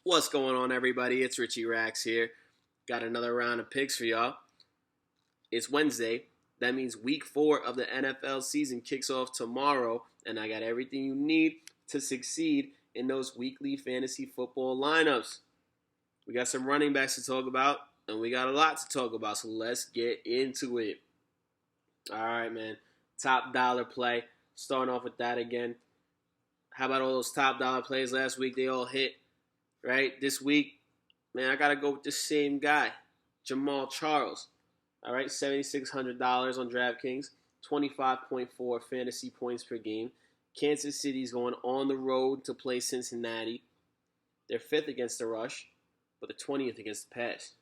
What's going on, everybody? It's Richie Rax here. Got another round of picks for y'all. It's Wednesday. That means week 4 of the NFL season kicks off tomorrow, and I got everything you need to succeed in those weekly fantasy football lineups. We got some running backs to talk about, and we got a lot to talk about, so let's get into it. All right, man. Top dollar play. Starting off with that again. How about all those top dollar plays last week? They all hit. Right? This week, man, I got to go with the same guy, Jamal Charles. All right, $7,600 on DraftKings, 25.4 fantasy points per game. Kansas City's going on the road to play Cincinnati. They're 5th against the rush, but they're 20th against the pass.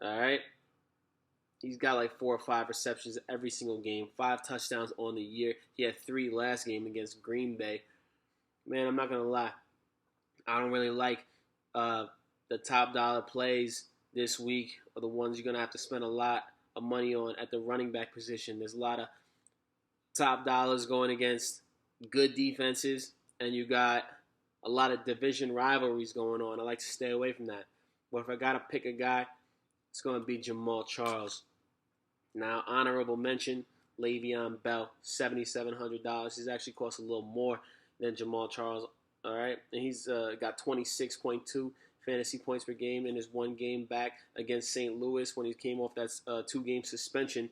All right? He's got like 4 or 5 receptions every single game, 5 touchdowns on the year. He had 3 last game against Green Bay. Man, I'm not going to lie. I don't really like the top dollar plays this week are the ones you're going to have to spend a lot of money on at the running back position. There's a lot of top dollars going against good defenses, and you got a lot of division rivalries going on. I like to stay away from that. But if I got to pick a guy, it's going to be Jamal Charles. Now, honorable mention, Le'Veon Bell, $7,700. He's actually cost a little more than Jamal Charles. All right, and he's got 26.2 fantasy points per game in his one game back against St. Louis when he came off that 2-game suspension.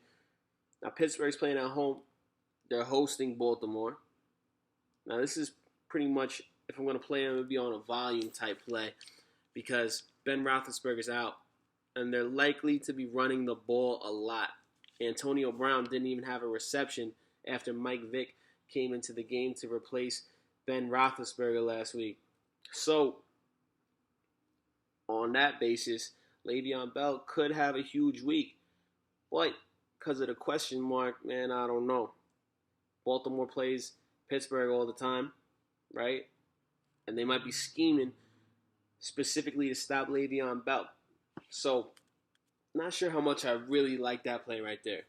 Now, Pittsburgh's playing at home. They're hosting Baltimore. Now, this is pretty much, if I'm going to play him, it would be on a volume type play because Ben Roethlisberger's out, and they're likely to be running the ball a lot. Antonio Brown didn't even have a reception after Mike Vick came into the game to replace Ben Roethlisberger last week. So, on that basis, Le'Veon Bell could have a huge week. But because of the question mark, man, I don't know. Baltimore plays Pittsburgh all the time, right? And they might be scheming specifically to stop Le'Veon Bell. So, not sure how much I really like that play right there.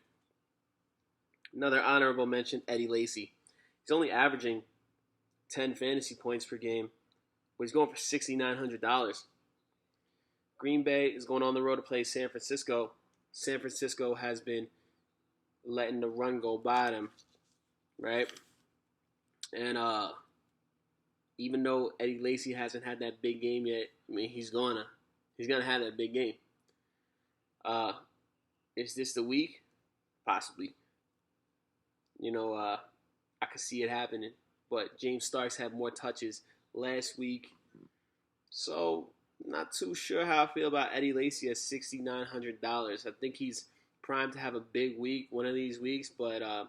Another honorable mention, Eddie Lacy. He's only averaging 10 fantasy points per game, but he's going for $6,900. Green Bay is going on the road to play San Francisco. San Francisco has been letting the run go by them, right? And even though Eddie Lacy hasn't had that big game yet, I mean he's gonna have that big game. Is this the week? Possibly. I could see it happening. But James Starks had more touches last week. So, not too sure how I feel about Eddie Lacy at $6,900. I think he's primed to have a big week one of these weeks. But at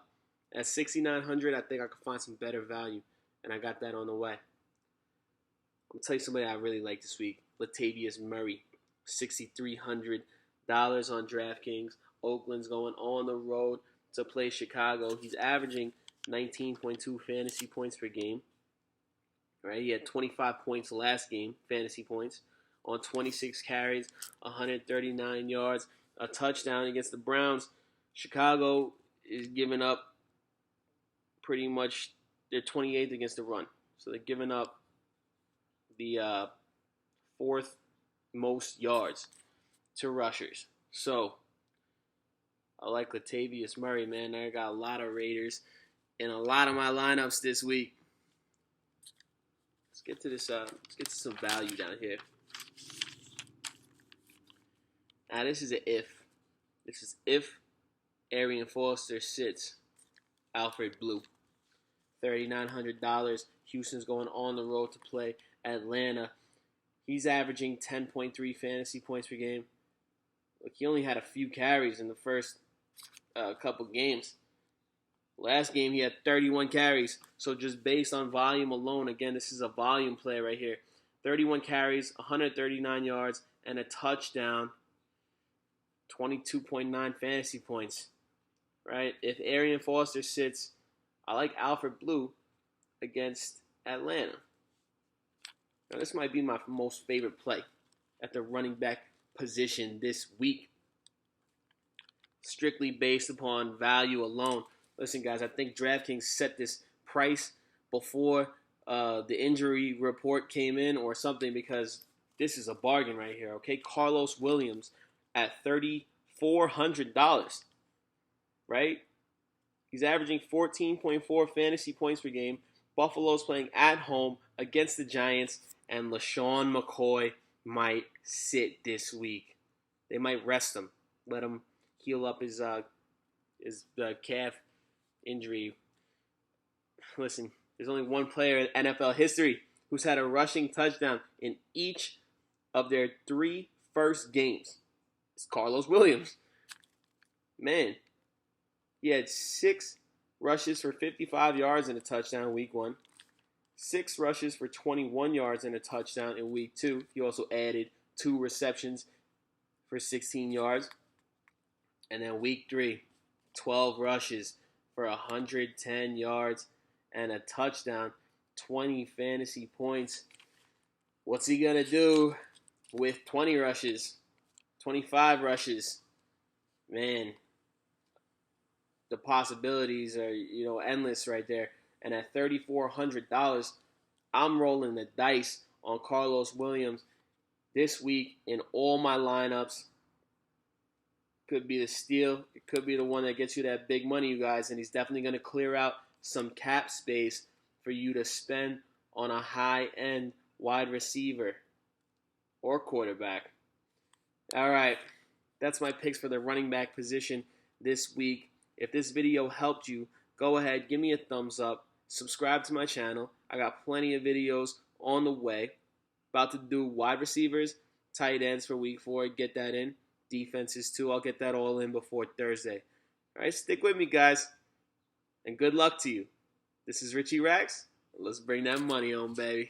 $6,900, I think I could find some better value. And I got that on the way. I'm going to tell you somebody I really like this week. Latavius Murray, $6,300 on DraftKings. Oakland's going on the road to play Chicago. He's averaging 19.2 fantasy points per game. Right, he had 25 points last game, fantasy points, on 26 carries, 139 yards, a touchdown against the Browns. Chicago is giving up pretty much, they're 28th against the run. So they're giving up the 4th most yards to rushers. So I like Latavius Murray, man. I got a lot of Raiders in a lot of my lineups this week. Let's get to this. Let's get to some value down here. Now this is an if. This is if Arian Foster sits Alfred Blue. $3,900. Houston's going on the road to play Atlanta. He's averaging 10.3 fantasy points per game. Look, he only had a few carries in the first couple games. Last game, he had 31 carries. So just based on volume alone, again, this is a volume play right here. 31 carries, 139 yards, and a touchdown. 22.9 fantasy points. Right? If Arian Foster sits, I like Alfred Blue against Atlanta. Now, this might be my most favorite play at the running back position this week. Strictly based upon value alone. Listen, guys, I think DraftKings set this price before the injury report came in or something, because this is a bargain right here. Okay, Carlos Williams at $3,400. Right, he's averaging 14.4 fantasy points per game. Buffalo's playing at home against the Giants, and LaShawn McCoy might sit this week. They might rest him, let him heal up his calf injury. Listen, there's only one player in NFL history who's had a rushing touchdown in each of their 3 first games. It's Carlos Williams. Man, he had 6 rushes for 55 yards and a touchdown in week 1. 6 rushes for 21 yards and a touchdown in week 2. He also added 2 receptions for 16 yards. And then week 3, 12 rushes for 110 yards and a touchdown, 20 fantasy points. What's he going to do with 20 rushes, 25 rushes? Man, the possibilities are, endless right there. And at $3,400, I'm rolling the dice on Carlos Williams this week in all my lineups. Could be the steal. It could be the one that gets you that big money, you guys. And he's definitely going to clear out some cap space for you to spend on a high-end wide receiver or quarterback. All right, that's my picks for the running back position this week. If this video helped you, go ahead, give me a thumbs up, subscribe to my channel. I got plenty of videos on the way. About to do wide receivers, tight ends for week 4, get that in. Defenses too, I'll get that all in before Thursday. All right, stick with me, guys, and good luck to you. This is Richie Rax. Let's bring that money on, baby.